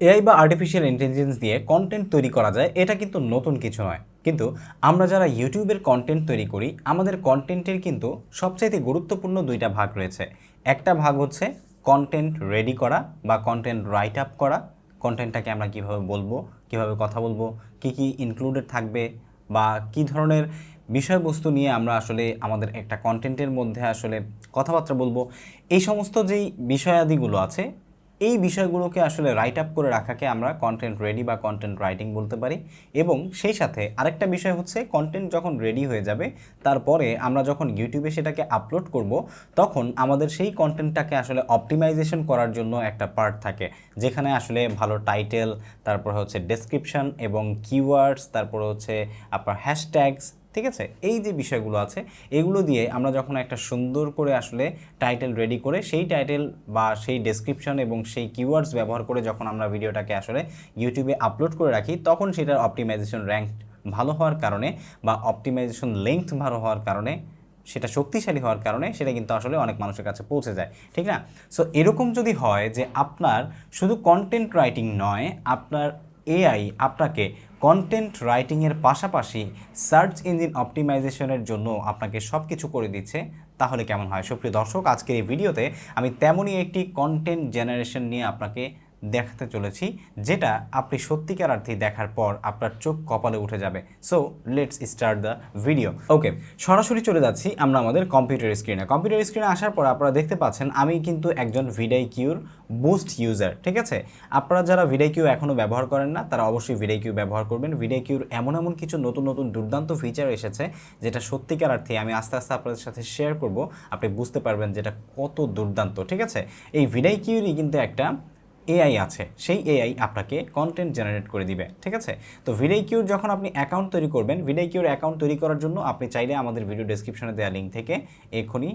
AI বা artificial intelligence দিয়ে content তৈরি করা যায়, এটা কিন্তু নতুন কিছু নয়। কিন্তু আমরা যারা ইউটিউবের কন্টেন্ট তৈরি করি, আমাদের কন্টেন্টের কিন্তু সবচাইতে গুরুত্বপূর্ণ দুইটা ভাগ রয়েছে। একটা ভাগ হচ্ছে কন্টেন্ট রেডি করা বা কন্টেন্ট রাইট আপ করা। কন্টেন্টটাকে আমরা কীভাবে বলবো, কীভাবে কথা বলবো, কী কী ইনক্লুডেড থাকবে বা কী ধরনের বিষয়বস্তু নিয়ে আমরা আসলে আমাদের একটা কন্টেন্টের মধ্যে আসলে কথাবার্তা বলবো, এই সমস্ত যেই বিষয়াদিগুলো আছে, এই বিষয়গুলোকে আসলে রাইট আপ করে রাখাকে আমরা কন্টেন্ট রেডি বা কন্টেন্ট রাইটিং বলতে পারি। এবং সেই সাথে আরেকটা বিষয় হচ্ছে, কন্টেন্ট যখন রেডি হয়ে যাবে তারপরে আমরা যখন ইউটিউবে সেটাকে আপলোড করব, তখন আমাদের সেই কন্টেন্টটাকে আসলে অপটিমাইজেশন করার জন্য একটা পার্ট থাকে, যেখানে আসলে ভালো টাইটেল, তারপর হচ্ছে ডেসক্রিপশন এবং কিওয়ার্ডস, তারপর হচ্ছে আপনার হ্যাশট্যাগস, ঠিক আছে, এই যে বিষয়গুলো আছে এগুলো দিয়ে আমরা যখন একটা সুন্দর করে আসলে টাইটেল রেডি করে সেই টাইটেল বা সেই ডেসক্রিপশন এবং সেই কিওয়ার্ডস ব্যবহার করে যখন আমরা ভিডিওটাকে আসলে ইউটিউবে আপলোড করে রাখি, তখন সেটার অপটিমাইজেশন র্যাঙ্ক ভালো হওয়ার কারণে বা অপটিমাইজেশন লেংথ ভালো হওয়ার কারণে, সেটা শক্তিশালী হওয়ার কারণে সেটা কিন্তু আসলে অনেক মানুষের কাছে পৌঁছে যায়, ঠিক না? সো এরকম যদি হয় যে আপনার শুধু কন্টেন্ট রাইটিং নয়, আপনার এআই আপনাকে কন্টেন্ট রাইটিংয়ের পাশাপাশি সার্চ ইঞ্জিন অপটিমাইজেশনের জন্য আপনাকে সব কিছু করে দিচ্ছে, তাহলে কেমন হয়? সুপ্রিয় দর্শক, আজকের এই ভিডিওতে আমি তেমনই একটি কন্টেন্ট জেনারেশন নিয়ে আপনাকে দেখাতে চলেছি, যেটা আপনি সত্যিকার অর্থে দেখার পর আপনার চোখ কপালে উঠে যাবে। So let's start the video. Okay, সরাসরি চলে যাচ্ছি আমরা আমাদের কম্পিউটার স্ক্রিনে। কম্পিউটার স্ক্রিনে আসার পর আপনারা দেখতে পাচ্ছেন আমি কিন্তু একজন ভিডিকিউর বুস্ট ইউজার, ঠিক আছে? আপনারা যারা ভিডিকিউ এখনও ব্যবহার করেন না, তারা অবশ্যই ভিডিকিউ ব্যবহার করবেন। ভিডিকিউর এমন এমন কিছু নতুন নতুন দুর্দান্ত ফিচার এসেছে, যেটা সত্যিকার অর্থে আমি আস্তে আস্তে আপনাদের সাথে শেয়ার করব, আপনি বুঝতে পারবেন যেটা কত দুর্দান্ত, ঠিক আছে? এই ভিডিকিউরই কিন্তু একটা এআই আছে, সেই এআই আপনাকে কন্টেন্ট জেনারেট করে দিবে, ঠিক আছে? তো ভিডিকিউর যখন আপনি অ্যাকাউন্ট তৈরি করবেন, ভিডিকিউর অ্যাকাউন্ট তৈরি করার জন্য আপনি চাইলে আমাদের ভিডিও ডেসক্রিপশনে দেওয়া লিঙ্ক থেকে এখনই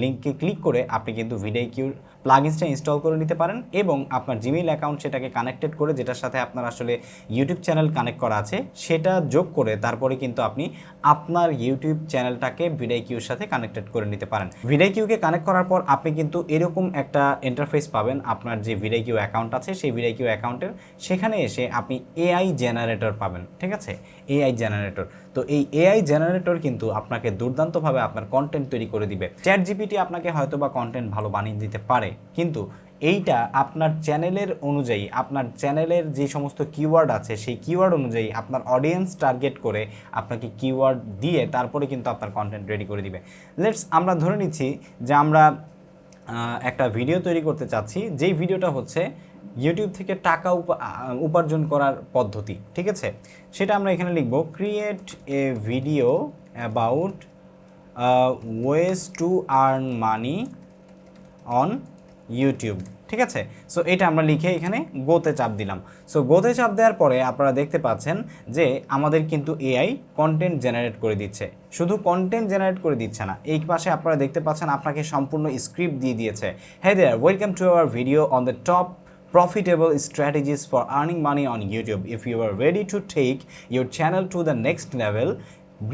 লিঙ্কে ক্লিক করে আপনি কিন্তু ভিডিকিউর প্লাগইনসটা ইনস্টল করে নিতে পারেন এবং আপনার জিমেইল অ্যাকাউন্ট সেটাকে কানেক্টেড করে, যেটার সাথে আপনার আসলে ইউটিউব চ্যানেল কানেক্ট করা আছে, সেটা যোগ করে তারপরে কিন্তু আপনি আপনার ইউটিউব চ্যানেলটাকে ভিডিকিউর সাথে কানেক্টেড করে নিতে পারেন। ভিডিকিউকে কানেক্ট করার পর আপনি কিন্তু এরকম একটা ইন্টারফেস পাবেন আপনার যে ভিডিকিউ অ্যাকাউন্ট আছে সেই ভিডিকিউ অ্যাকাউন্টের, সেখানে এসে আপনি এআই জেনারেটর পাবেন, ঠিক আছে? AI generator. তো এই এআই জেনারেটর কিন্তু আপনাকে দুর্দান্তভাবে আপনার কন্টেন্ট তৈরি করে দিবে। চ্যাট জিপিটি আপনাকে হয়তো বা কন্টেন্ট ভালো বানিয়ে দিতে পারে, কিন্তু এইটা আপনার চ্যানেলের অনুযায়ী, আপনার চ্যানেলের যে সমস্ত কিওয়ার্ড আছে সেই কিওয়ার্ড অনুযায়ী আপনার অডিয়েন্স টার্গেট করে আপনাকে কিওয়ার্ড দিয়ে তারপরে কিন্তু আপনার কন্টেন্ট রেডি করে দিবে। লেটস আমরা ধরে নিচ্ছি যে আমরা একটা ভিডিও তৈরি করতে চাচ্ছি, যেই ভিডিওটা হচ্ছে ইউটিউব থেকে টাকা উপার্জন করার পদ্ধতি, ঠিক আছে? সেটা আমরা এখানে লিখব, create a video about ways to earn money on YouTube, ঠিক আছে? সো এটা আমরা লিখে এখানে গোতে চাপ দিলাম। সো গোতে চাপ দেওয়ার পরে আপনারা দেখতে পাচ্ছেন যে আমাদের কিন্তু এআই কন্টেন্ট জেনারেট করে দিচ্ছে। শুধু কন্টেন্ট জেনারেট করে দিচ্ছে না, এই পাশে আপনারা দেখতে পাচ্ছেন আপনাকে সম্পূর্ণ স্ক্রিপ্ট দিয়ে দিয়েছে। Hey there, welcome to our video on the top profitable strategies for earning money on YouTube. If you are ready to take your channel to the next level,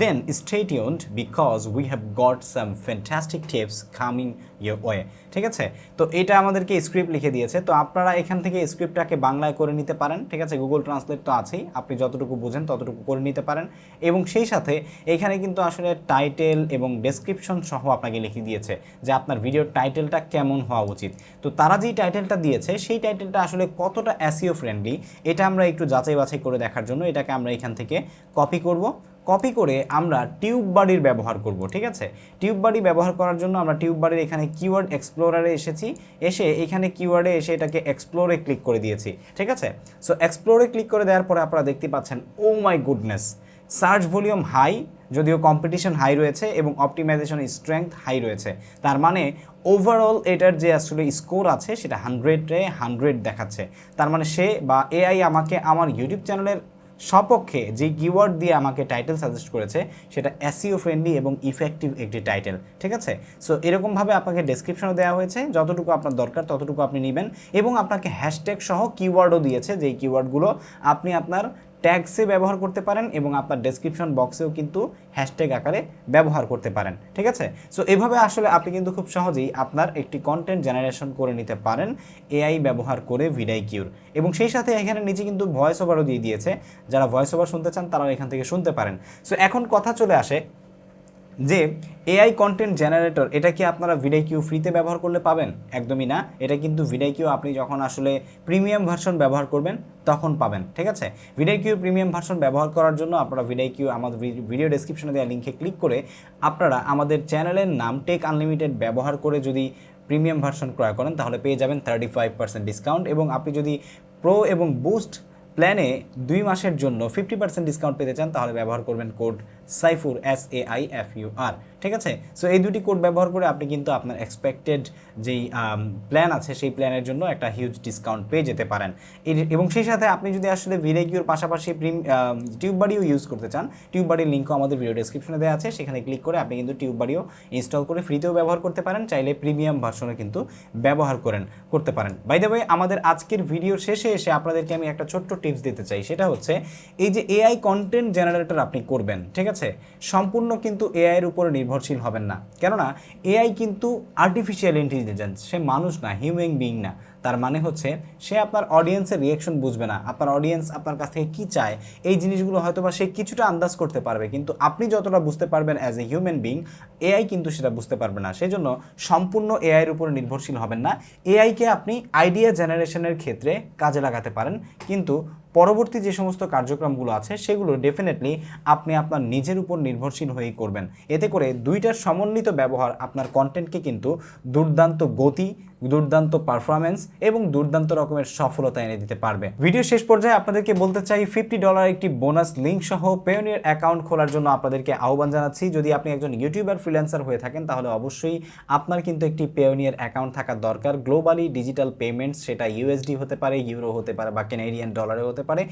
then stay tuned because we have got some fantastic tips coming your way, ঠিক আছে? তো এটা আমাদেরকে script লিখে দিয়েছে। তো আপনারা এখান থেকে স্ক্রিপ্টটাকে বাংলায় করে নিতে পারেন, ঠিক আছে? গুগল ট্রান্সলেট তো আছেই, আপনি যতটুকু বোঝেন ততটুকু করে নিতে পারেন। এবং সেই সাথে এখানে কিন্তু আসলে টাইটেল এবং ডেসক্রিপশন সহ আপনাকে লিখে দিয়েছে যে আপনার ভিডিওর টাইটেলটা কেমন হওয়া উচিত। তো তারা যেই টাইটেলটা দিয়েছে সেই টাইটেলটা আসলে কতটা এসইও ফ্রেন্ডলি, এটা আমরা একটু যাচাই বাছাই করে দেখার জন্য এটাকে আমরা এখান থেকে কপি করব। কপি করে আমরা টিউব বাড়ির ব্যবহার করব, ঠিক আছে? টিউব বাড়ি ব্যবহার করার জন্য আমরা টিউব বাড়ির এখানে কিওয়ার্ড এক্সপ্লোরারে এসেছি, এসে এখানে কিওয়ার্ডে এসে এটাকে এক্সপ্লোরে ক্লিক করে দিয়েছি, ঠিক আছে? সো এক্সপ্লোরে ক্লিক করে দেওয়ার পরে আপনারা দেখতে পাচ্ছেন, oh my goodness, search volume high, যদিও কম্পিটিশন হাই রয়েছে এবং অপটিমাইজেশন স্ট্রেংথ হাই রয়েছে। তার মানে ওভারঅল এটার যে আসলে স্কোর আছে সেটা 100-এ 100 দেখাচ্ছে। তার মানে সে বা এআই আমাকে আমার ইউটিউব চ্যানেলের সপক্ষে যে কিওয়ার্ড দিয়ে আমাকে টাইটেল সাজেস্ট করেছে সেটা এসইও ফ্রেন্ডলি এবং ইফেক্টিভ একটি টাইটেল, ঠিক আছে? সো এরকমভাবে আপনাকে ডেসক্রিপশনও দেওয়া হয়েছে, যতটুকু আপনার দরকার ততটুকু আপনি নেবেন এবং আপনাকে হ্যাশট্যাগ সহ কিওয়ার্ডও দিয়েছে, যেই কিওয়ার্ডগুলো আপনি আপনার ট্যাগসে ব্যবহার করতে পারেন এবং আপনার ডেসক্রিপশন বক্সেও কিন্তু হ্যাশট্যাগ আকারে ব্যবহার করতে পারেন, ঠিক আছে। সো এভাবে আসলে আপনি কিন্তু খুব সহজেই আপনার একটি কন্টেন্ট জেনারেশন করে নিতে পারেন এআই ব্যবহার করে ভিডিকিউর। এবং সেই সাথে এখানে নিচে কিন্তু ভয়েস ওভারও দিয়ে দিয়েছে, যারা ভয়েস ওভার শুনতে চান তারাও এখান থেকে শুনতে পারেন। সো এখন কথা চলে আসে যে এআই কন্টেন্ট জেনারেটর এটা কি আপনারা ভিডিকিউ ফ্রিতে ব্যবহার করলে পাবেন? একদমই না, এটা কিন্তু ভিডিকিউ আপনি যখন আসলে প্রিমিয়াম ভার্সন ব্যবহার করবেন তখন পাবেন, ঠিক আছে। ভিডিকিউ প্রিমিয়াম ভার্সন ব্যবহার করার জন্য আপনারা ভিডিকিউ আমাদের ভিডিও ডেসক্রিপশনে দেওয়া লিঙ্কে ক্লিক করে আপনারা আমাদের চ্যানেলের নাম টেক আনলিমিটেড ব্যবহার করে যদি প্রিমিয়াম ভার্সন ক্রয় করেন তাহলে পেয়ে যাবেন 35% ডিসকাউন্ট। এবং আপনি যদি প্রো এবং বুস্ট প্ল্যানে 2 মাসের জন্য 50% ডিসকাউন্ট পেতে চান তাহলে ব্যবহার করবেন কোড সাইফুর SAIFUR, ঠিক আছে। সো এই দুটি কোড ব্যবহার করে আপনি কিন্তু আপনার এক্সপেক্টেড যেই প্ল্যান আছে সেই প্ল্যানের জন্য একটা হিউজ ডিসকাউন্ট পেয়ে যেতে পারেন। এবং সেই সাথে আপনি যদি আসলে ভিডিকিউর পাশাপাশি টিউববাড়িও ইউজ করতে চান, টিউববাড়ির লিঙ্কও আমাদের ভিডিও ডেসক্রিপশনে দেওয়া আছে, সেখানে ক্লিক করে আপনি কিন্তু টিউববাড়িও ইনস্টল করে ফ্রিতেও ব্যবহার করতে পারেন, চাইলে প্রিমিয়াম ভার্সনে কিন্তু ব্যবহার করতে পারেন। বাই দ্য ওয়ে, আমাদের আজকের ভিডিওর শেষে এসে আপনাদেরকে আমি একটা ছোট্ট টিপস দিতে চাই, সেটা হচ্ছে এই যে এআই কন্টেন্ট জেনারেটর আপনি করবেন, ঠিক আছে, সম্পূর্ণ কিন্তু এআই এর উপর নির্ভরশীল হবেন না। কেননা এআই কিন্তু আর্টিফিশিয়াল ইন্টেলিজেন্স, সে মানুষ না, হিউম্যান বিইং না। তার মানে হচ্ছে সে আপনার অডিয়েন্সের রিয়াকশন বুঝবে না, আপনার অডিয়েন্স আপনার কাছ থেকে কী চায় এই জিনিসগুলো হয়তো বা সে কিছুটা আন্দাজ করতে পারবে, কিন্তু আপনি যতটা বুঝতে পারবেন as a human being, AI কিন্তু সেটা বুঝতে পারবে না। সেই জন্য সম্পূর্ণ এআইয়ের উপর নির্ভরশীল হবেন না। এআইকে আপনি আইডিয়া জেনারেশনের ক্ষেত্রে কাজে লাগাতে পারেন, কিন্তু পরবর্তী যে সমস্ত কার্যক্রমগুলো আছে সেগুলো ডেফিনেটলি আপনি আপনার নিজের উপর নির্ভরশীল হয়েই করবেন। এতে করে দুইটার সমন্বিত ব্যবহার আপনার কন্টেন্টকে কিন্তু দুর্দান্ত গতি, দুর্দান্ত পারফরমেন্স এবং দুর্দান্ত রকমের সফলতা এনে দিতে পারবে। ভিডিও শেষ পর্যায়ে আপনাদেরকে বলতে চাই $50 একটি বোনাস লিঙ্ক সহ পেওনিয়ার অ্যাকাউন্ট খোলার জন্য আপনাদেরকে আহ্বান জানাচ্ছি। যদি আপনি একজন ইউটিউবার ফ্রিল্যান্সার হয়ে থাকেন তাহলে অবশ্যই আপনার কিন্তু একটি পেওনিয়ার অ্যাকাউন্ট থাকা দরকার। গ্লোবালি ডিজিটাল পেমেন্টস, সেটা ইউএসডি হতে পারে, ইউরো হতে পারে বা ক্যানাডিয়ান ডলারে হতে পারে,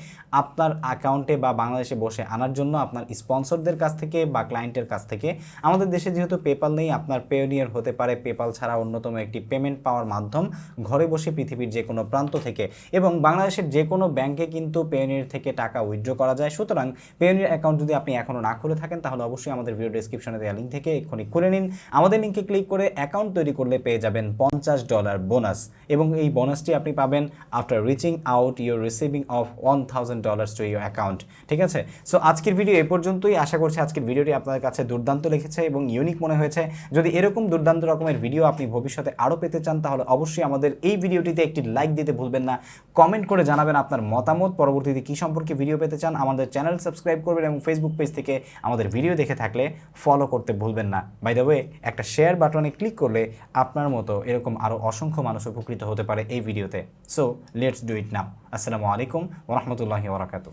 আপনার অ্যাকাউন্টে বা বাংলাদেশে বসে আনার জন্য আপনার স্পন্সরদের কাছ থেকে বা ক্লায়েন্টের কাছ থেকে, আমাদের দেশে যেহেতু পেপাল নেই, আপনার পেওনিয়ার হতে পারে পেপাল ছাড়া অন্যতম একটি পেমেন্ট পাওয়ার মাধ্যম, ঘরে বসে পৃথিবীর যে কোনো প্রান্ত থেকে। এবং বাংলাদেশের যে কোনো ব্যাংকে কিন্তু পেওনিয়ার থেকে টাকা উইথড্র করা যায়। সুতরাং পেওনিয়ার অ্যাকাউন্ট যদি আপনি এখনও না খুলে থাকেন তাহলে অবশ্যই আমাদের ভিডিও ডেসক্রিপশনে দেওয়া লিঙ্ক থেকে এক্ষুনি খুলে নিন। আমাদের লিঙ্কে ক্লিক করে অ্যাকাউন্ট তৈরি করলে পেয়ে যাবেন $50 বোনাস, এবং এই বোনাসটি আপনি পাবেন after reaching out your receiving of $1000 to your account, ঠিক আছে। সো আজকের ভিডিও এ পর্যন্তই। আশা করছি আজকের ভিডিওটি আপনাদের কাছে দুর্দান্ত লেগেছে এবং ইউনিক মনে হয়েছে। যদি এরকম দুর্দান্ত রকমের ভিডিও আপনি ভবিষ্যতে আরও পেতে চান তাহলে অবশ্যই আমাদের এই ভিডিওটিতে একটি লাইক দিতে ভুলবেন না। কমেন্ট করে জানাবেন আপনার মতামত, পরবর্তীতে কী সম্পর্কে ভিডিও পেতে চান। আমাদের চ্যানেল সাবস্ক্রাইব করবেন এবং ফেসবুক পেজ থেকে আমাদের ভিডিও দেখে থাকলে ফলো করতে ভুলবেন না। বাই দ্য ওয়ে, একটা শেয়ার বাটনে ক্লিক করলে আপনার মতো এরকম আরও অসংখ্য মানুষ উপকৃত হতে পারে এই ভিডিওতে। সো লেটস ডু ইট নাও। আসসালামু আলাইকুম ওয়া রাহমাতুল্লাহি ওয়া বারাকাতুহু।